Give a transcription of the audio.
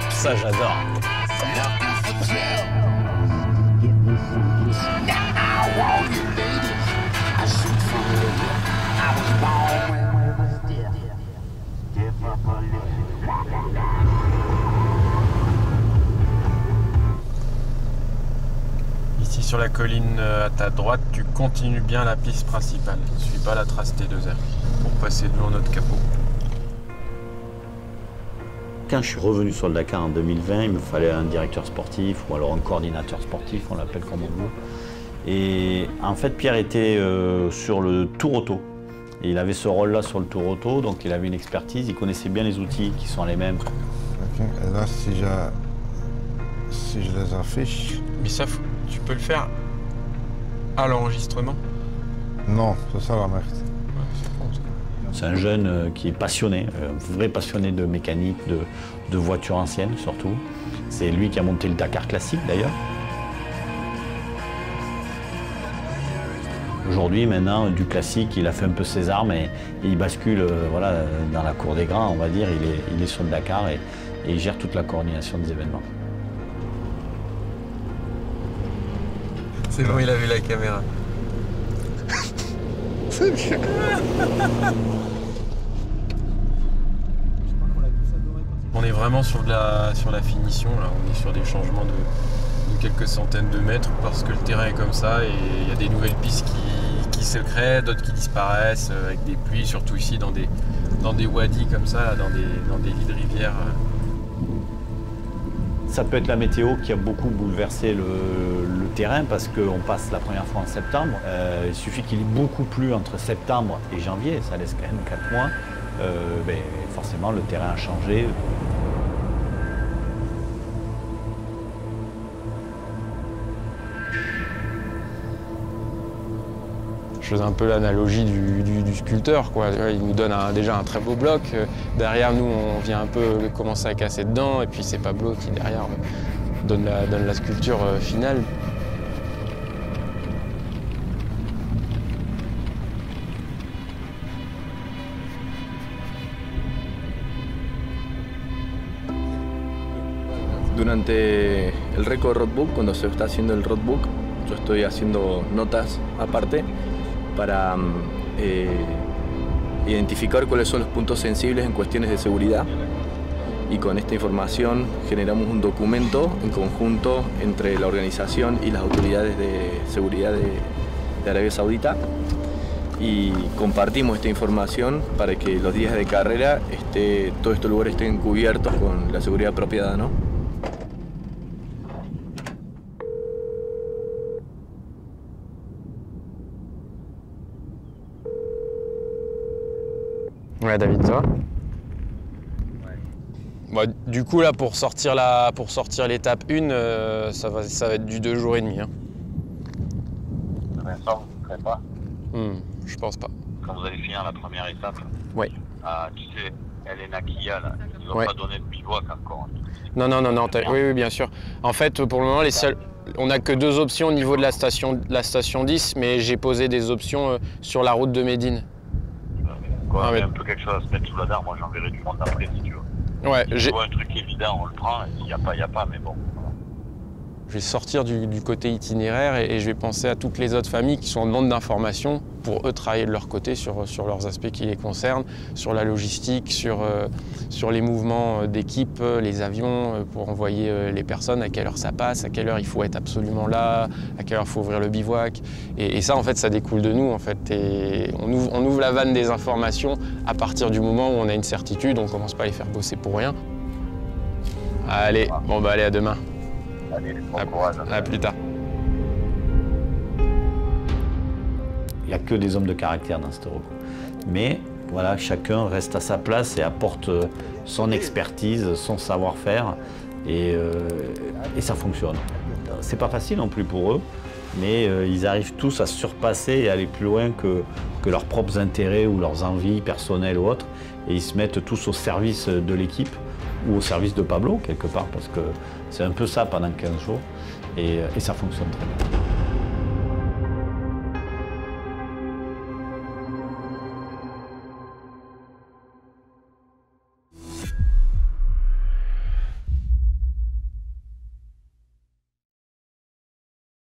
Ça, j'adore. Ici sur la colline à ta droite, tu continues bien la piste principale. Suis pas la trace T2R pour passer devant notre capot. Quand je suis revenu sur le Dakar en 2020, il me fallait un directeur sportif ou alors un coordinateur sportif, on l'appelle comme on veut. Et en fait, Pierre était sur le Tour Auto. Et il avait ce rôle-là sur le Tour Auto, donc il avait une expertise, il connaissait bien les outils qui sont les mêmes. Ok, et là, si je les affiche... Mais ça, tu peux le faire à l'enregistrement? Non, c'est ça la merde. C'est un jeune qui est passionné, un vrai passionné de mécanique, de voitures anciennes surtout. C'est lui qui a monté le Dakar classique d'ailleurs. Aujourd'hui, maintenant, du classique, il a fait un peu ses armes et il bascule voilà, dans la cour des grands, on va dire. Il est sur le Dakar et il gère toute la coordination des événements. C'est bon, il a vu la caméra. C'est bien. On est vraiment sur la finition, là. On est sur des changements de quelques centaines de mètres parce que le terrain est comme ça et il y a des nouvelles pistes qui se créent, d'autres qui disparaissent avec des pluies, surtout ici dans des wadis comme ça, dans des lits de rivière. Ça peut être la météo qui a beaucoup bouleversé le terrain parce qu'on passe la première fois en septembre. Il suffit qu'il y ait beaucoup plu entre septembre et janvier, ça laisse quand même 4 mois. Forcément, le terrain a changé. Je faisais un peu l'analogie du sculpteur, quoi. Il nous donne déjà un très beau bloc. Derrière nous, on vient un peu commencer à casser dedans. Et puis c'est Pablo qui, derrière, donne la sculpture finale. Durante el récord roadbook, cuando se está haciendo el roadbook, yo estoy haciendo notas aparte para identificar cuáles son los puntos sensibles en cuestiones de seguridad y con esta información generamos un documento en conjunto entre la organización y las autoridades de seguridad de Arabia Saudita y compartimos esta información para que los días de carrera todos estos lugares estén cubiertos con la seguridad apropiada, ¿no? Ouais, David, ça va? Bah, du coup, là, pour sortir l'étape 1, ça va être du 2 jours et demi. Hein. Vincent, vous ne ferez pas? Je pense pas. Quand vous allez finir la première étape, oui. Tu sais, Elena Kia, là, ils ne ont pas donné de bivouac encore. Non, oui, bien sûr. En fait, pour le moment, on n'a que 2 options au niveau de la station 10, mais j'ai posé des options sur la route de Médine. Quoi, un peu quelque chose à se mettre sous la dent, moi j'enverrai du monde après si tu veux. Ouais, si tu vois un truc évident, on le prend, il n'y a pas, mais bon. Je vais sortir du côté itinéraire et je vais penser à toutes les autres familles qui sont en demande d'informations pour eux travailler de leur côté sur leurs aspects qui les concernent, sur la logistique, sur les mouvements d'équipe, les avions, pour envoyer les personnes, à quelle heure ça passe, à quelle heure il faut être absolument là, à quelle heure il faut ouvrir le bivouac. Et ça, en fait, ça découle de nous, en fait. Et on ouvre la vanne des informations à partir du moment où on a une certitude, on ne commence pas à les faire bosser pour rien. Allez, bon bah allez, à demain. Allez, bon courage. À plus tard. Il n'y a que des hommes de caractère dans cette route. Mais voilà, chacun reste à sa place et apporte son expertise, son savoir-faire et ça fonctionne. C'est pas facile non plus pour eux, mais ils arrivent tous à surpasser et aller plus loin que leurs propres intérêts ou leurs envies personnelles ou autres. Et ils se mettent tous au service de l'équipe ou au service de Pablo quelque part, parce que c'est un peu ça pendant 15 jours et ça fonctionne très bien.